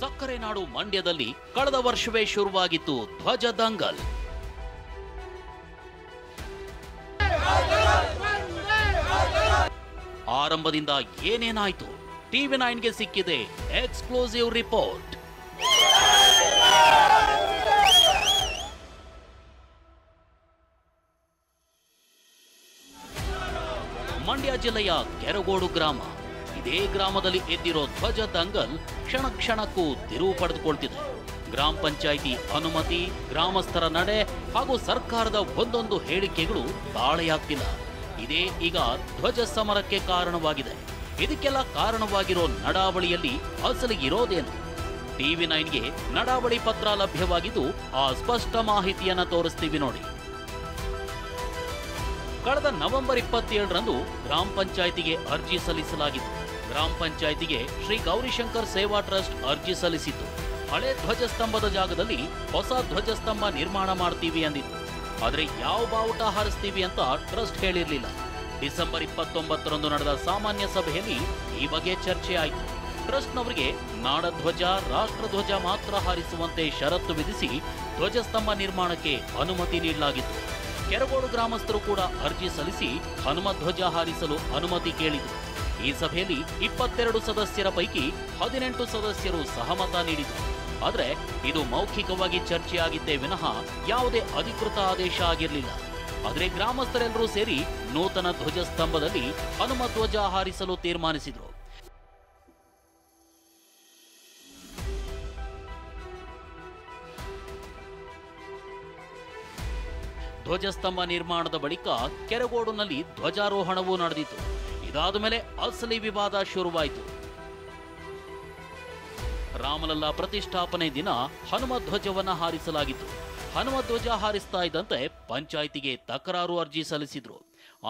ಸಕ್ಕರೆ ನಾಡು ಮಂಡ್ಯದಲ್ಲಿ ಕಳೆದ ವರ್ಷವೇ ಶುರುವಾಗಿತ್ತು ಧ್ವಜ ದಂಗಲ್. ಆರಂಭದಿಂದ ಏನೇನಾಯ್ತು? ಟಿವಿ 9ಗೆ ಸಿಕ್ಕಿದೆ ಎಕ್ಸ್ಕ್ಲೂಸಿವ್ ರಿಪೋರ್ಟ್. ಮಂಡ್ಯ ಜಿಲ್ಲೆಯ ಕೆರಗೋಡು ಗ್ರಾಮ. ಇದೇ ಗ್ರಾಮದಲ್ಲಿ ಎದ್ದಿರೋ ಧ್ವಜ ದಂಗಲ್ ಕ್ಷಣ ಕ್ಷಣಕ್ಕೂ ತಿರುವು ಪಡೆದುಕೊಳ್ತಿದೆ. ಗ್ರಾಮ ಪಂಚಾಯಿತಿ ಅನುಮತಿ, ಗ್ರಾಮಸ್ಥರ ನಡೆ ಹಾಗೂ ಸರ್ಕಾರದ ಒಂದೊಂದು ಹೇಳಿಕೆಗಳು ತಾಳೆಯಾಗ್ತಿಲ್ಲ. ಇದೇ ಈಗ ಧ್ವಜ ಸಮರಕ್ಕೆ ಕಾರಣವಾಗಿದೆ. ಇದಕ್ಕೆಲ್ಲ ಕಾರಣವಾಗಿರೋ ನಡಾವಳಿಯಲ್ಲಿ ಅಸಲಿಗಿರೋದೇನು? ಟಿವಿ 9ಗೆ ನಡಾವಳಿ ಪತ್ರ ಲಭ್ಯವಾಗಿದ್ದು ಆ ಸ್ಪಷ್ಟ ಮಾಹಿತಿಯನ್ನ ತೋರಿಸ್ತೀವಿ ನೋಡಿ. ಕಳೆದ ನವೆಂಬರ್ 27ರಂದು ಗ್ರಾಮ ಪಂಚಾಯಿತಿಗೆ ಅರ್ಜಿ ಸಲ್ಲಿಸಲಾಗಿತ್ತು. ಗ್ರಾಮ ಪಂಚಾಯಿತಿಗೆ ಶ್ರೀ ಗೌರಿಶಂಕರ್ ಸೇವಾ ಟ್ರಸ್ಟ್ ಅರ್ಜಿ ಸಲ್ಲಿಸಿತ್ತು. ಹಳೆ ಧ್ವಜಸ್ತಂಭದ ಜಾಗದಲ್ಲಿ ಹೊಸ ಧ್ವಜಸ್ತಂಭ ನಿರ್ಮಾಣ ಮಾಡ್ತೀವಿ ಅಂದಿತ್ತು. ಆದರೆ ಯಾವ ಬಾವುಟ ಹಾರಿಸ್ತೀವಿ ಅಂತ ಟ್ರಸ್ಟ್ ಹೇಳಿರಲಿಲ್ಲ. ಡಿಸೆಂಬರ್ 29ರಂದು ನಡೆದ ಸಾಮಾನ್ಯ ಸಭೆಯಲ್ಲಿ ಈ ಬಗ್ಗೆ ಚರ್ಚೆ ಆಯಿತು. ಟ್ರಸ್ಟ್ನವರಿಗೆ ನಾಡಧ್ವಜ, ರಾಷ್ಟ್ರಧ್ವಜ ಮಾತ್ರ ಹಾರಿಸುವಂತೆ ಷರತ್ತು ವಿಧಿಸಿ ಧ್ವಜಸ್ತಂಭ ನಿರ್ಮಾಣಕ್ಕೆ ಅನುಮತಿ ನೀಡಲಾಗಿತ್ತು. ಕೆರಗೋಡು ಗ್ರಾಮಸ್ಥರು ಕೂಡ ಅರ್ಜಿ ಸಲ್ಲಿಸಿ ಹನುಮಧ್ವಜ ಹಾರಿಸಲು ಅನುಮತಿ ಕೇಳಿದರು. ಈ ಸಭೆಯಲ್ಲಿ 22 ಸದಸ್ಯರ ಪೈಕಿ 18 ಸದಸ್ಯರು ಸಹಮತ ನೀಡಿದರು. ಆದರೆ ಇದು ಮೌಖಿಕವಾಗಿ ಚರ್ಚೆಯಾಗಿದ್ದೇ ವಿನಃ ಯಾವುದೇ ಅಧಿಕೃತ ಆದೇಶ ಆಗಿರಲಿಲ್ಲ. ಆದರೆ ಗ್ರಾಮಸ್ಥರೆಲ್ಲರೂ ಸೇರಿ ನೂತನ ಧ್ವಜಸ್ತಂಭದಲ್ಲಿ ಹನುಮಧ್ವಜ ಹಾರಿಸಲು ತೀರ್ಮಾನಿಸಿದರು. ಧ್ವಜಸ್ತಂಭ ನಿರ್ಮಾಣದ ಬಳಿಕ ಕೆರಗೋಡುನಲ್ಲಿ ಧ್ವಜಾರೋಹಣವೂ ನಡೆದಿತ್ತು. ಇದಾದ ಮೇಲೆ ಅಸಲಿ ವಿವಾದ ಶುರುವಾಯಿತು. ರಾಮಲಲ್ಲಾ ಪ್ರತಿಷ್ಠಾಪನೆ ದಿನ ಹನುಮಧ್ವಜವನ್ನ ಹಾರಿಸಲಾಗಿತ್ತು. ಹನುಮಧ್ವಜ ಹಾರಿಸ್ತಾ ಇದ್ದಂತೆ ಪಂಚಾಯಿತಿಗೆ ತಕರಾರು ಅರ್ಜಿ ಸಲ್ಲಿಸಿದ್ರು.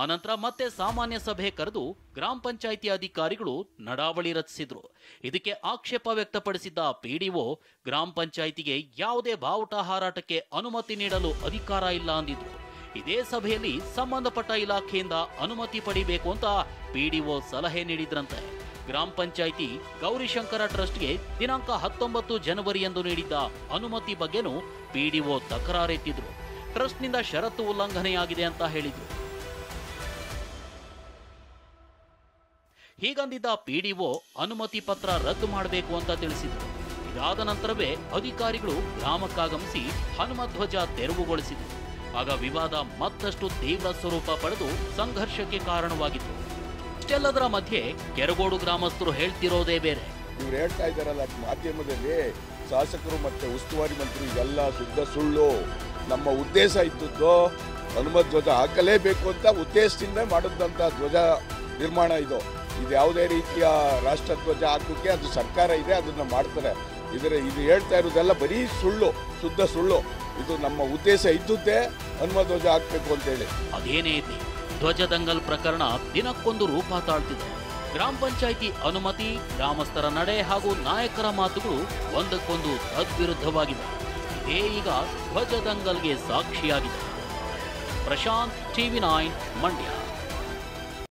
ಆನಂತರ ಮತ್ತೆ ಸಾಮಾನ್ಯ ಸಭೆ ಕರೆದು ಗ್ರಾಮ ಪಂಚಾಯಿತಿ ಅಧಿಕಾರಿಗಳು ನಡಾವಳಿ ರಚಿಸಿದ್ರು. ಇದಕ್ಕೆ ಆಕ್ಷೇಪ ವ್ಯಕ್ತಪಡಿಸಿದ್ದ ಪಿಡಿಒ ಗ್ರಾಮ ಪಂಚಾಯಿತಿಗೆ ಯಾವುದೇ ಬಾವುಟ ಹಾರಾಟಕ್ಕೆ ಅನುಮತಿ ನೀಡಲು ಅಧಿಕಾರ ಇಲ್ಲ ಅಂದಿದ್ರು. ಇದೇ ಸಭೆಯಲ್ಲಿ ಸಂಬಂಧಪಟ್ಟ ಇಲಾಖೆಯಿಂದ ಅನುಮತಿ ಪಡಿಬೇಕು ಅಂತ ಪಿಡಿಒ ಸಲಹೆ ನೀಡಿದ್ರಂತೆ. ಗ್ರಾಮ ಪಂಚಾಯಿತಿ ಗೌರಿಶಂಕರ ಟ್ರಸ್ಟ್ಗೆ ದಿನಾಂಕ 19 ಜನವರಿಯಂದು ನೀಡಿದ್ದ ಅನುಮತಿ ಬಗ್ಗೆನೂ ಪಿಡಿಒ ತಕರಾರೆತ್ತಿದ್ರು. ಟ್ರಸ್ಟ್ನಿಂದ ಷರತ್ತು ಉಲ್ಲಂಘನೆಯಾಗಿದೆ ಅಂತ ಹೇಳಿದ್ರು. ಹೀಗಂದಿದ್ದ ಪಿಡಿಒ ಅನುಮತಿ ಪತ್ರ ರದ್ದು ಮಾಡಬೇಕು ಅಂತ ತಿಳಿಸಿದ್ರು. ಇದಾದ ನಂತರವೇ ಅಧಿಕಾರಿಗಳು ಗ್ರಾಮಕ್ಕಾಗಮಿಸಿ ಹನುಮಧ್ವಜ ತೆರವುಗೊಳಿಸಿದ್ರು. ಆಗ ವಿವಾದ ಮತ್ತಷ್ಟು ತೀವ್ರ ಸ್ವರೂಪ ಪಡೆದು ಸಂಘರ್ಷಕ್ಕೆ ಕಾರಣವಾಗಿತ್ತು. ಇಷ್ಟೆಲ್ಲದರ ಮಧ್ಯೆ ಕೆರಗೋಡು ಗ್ರಾಮಸ್ಥರು ಹೇಳ್ತಿರೋದೇ ಬೇರೆ. ಇವ್ರು ಹೇಳ್ತಾ ಇದ್ದಾರಲ್ಲ ಮಾಧ್ಯಮದಲ್ಲಿ, ಶಾಸಕರು ಮತ್ತೆ ಉಸ್ತುವಾರಿ ಮಂತ್ರಿ, ಇದೆಲ್ಲ ಶುದ್ಧ ಸುಳ್ಳು. ನಮ್ಮ ಉದ್ದೇಶ ಇದ್ದದ್ದು ಹನುಮಧ್ವಜ ಹಾಕಲೇಬೇಕು ಅಂತ ಉದ್ದೇಶದಿಂದ ಮಾಡಿದಂಥ ಧ್ವಜ ನಿರ್ಮಾಣ ಇದು ಯಾವುದೇ ರೀತಿಯ ರಾಷ್ಟ್ರಧ್ವಜ ಹಾಕೋಕೆ ಅದು ಸರ್ಕಾರ ಇದೆ, ಅದನ್ನ ಮಾಡ್ತಾರೆ. ಇದು ಹೇಳ್ತಾ ಇರೋದೆಲ್ಲ ಬರೀ ಸುಳ್ಳು, ಶುದ್ಧ ಸುಳ್ಳು. ಇದು ನಮ್ಮ ಉದ್ದೇಶ ಇದ್ದುದೇ ಹನುಮಧ್ವಜ ಹಾಕ್ಬೇಕು ಅಂತೇಳಿ. ಅದೇನೇ ಇರಲಿ, ಧ್ವಜ ದಂಗಲ್ ಪ್ರಕರಣ ದಿನಕ್ಕೊಂದು ರೂಪ ತಾಳ್ತಿದೆ. ಗ್ರಾಮ ಪಂಚಾಯಿತಿ ಅನುಮತಿ, ಗ್ರಾಮಸ್ಥರ ನಡೆ ಹಾಗೂ ನಾಯಕರ ಮಾತುಗಳು ಒಂದಕ್ಕೊಂದು ತದ್ವಿರುದ್ಧವಾಗಿವೆ. ಇದೇ ಈಗ ಧ್ವಜ ದಂಗಲ್ಗೆ ಸಾಕ್ಷಿಯಾಗಿದೆ. ಪ್ರಶಾಂತ್, ಟಿವಿ 9 ಮಂಡ್ಯ.